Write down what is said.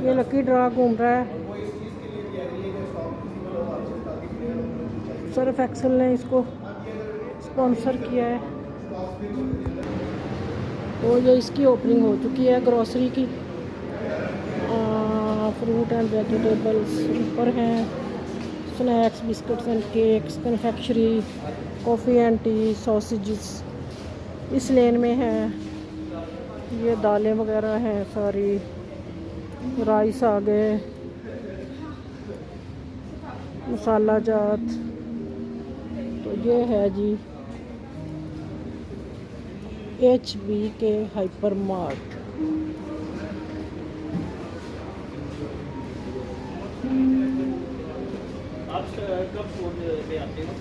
ये lucky draw घूम रहा है। सर्फ एक्सेल ने इसको स्पॉन्सर किया है। तो ये इसकी ओपनिंग हो चुकी है ग्रोसरी की। फ्रूट एंड वेजिटेबल्स ऊपर हैं, snacks, biscuits and cakes, confectionery, coffee and T, sausages इस लेन में है। ये दालें वगैरह हैं सारी, राइस आ गए, मसाला जात। तो ये है जी HBK हाइपर मार्ट। आप कब फोन पे आते हो?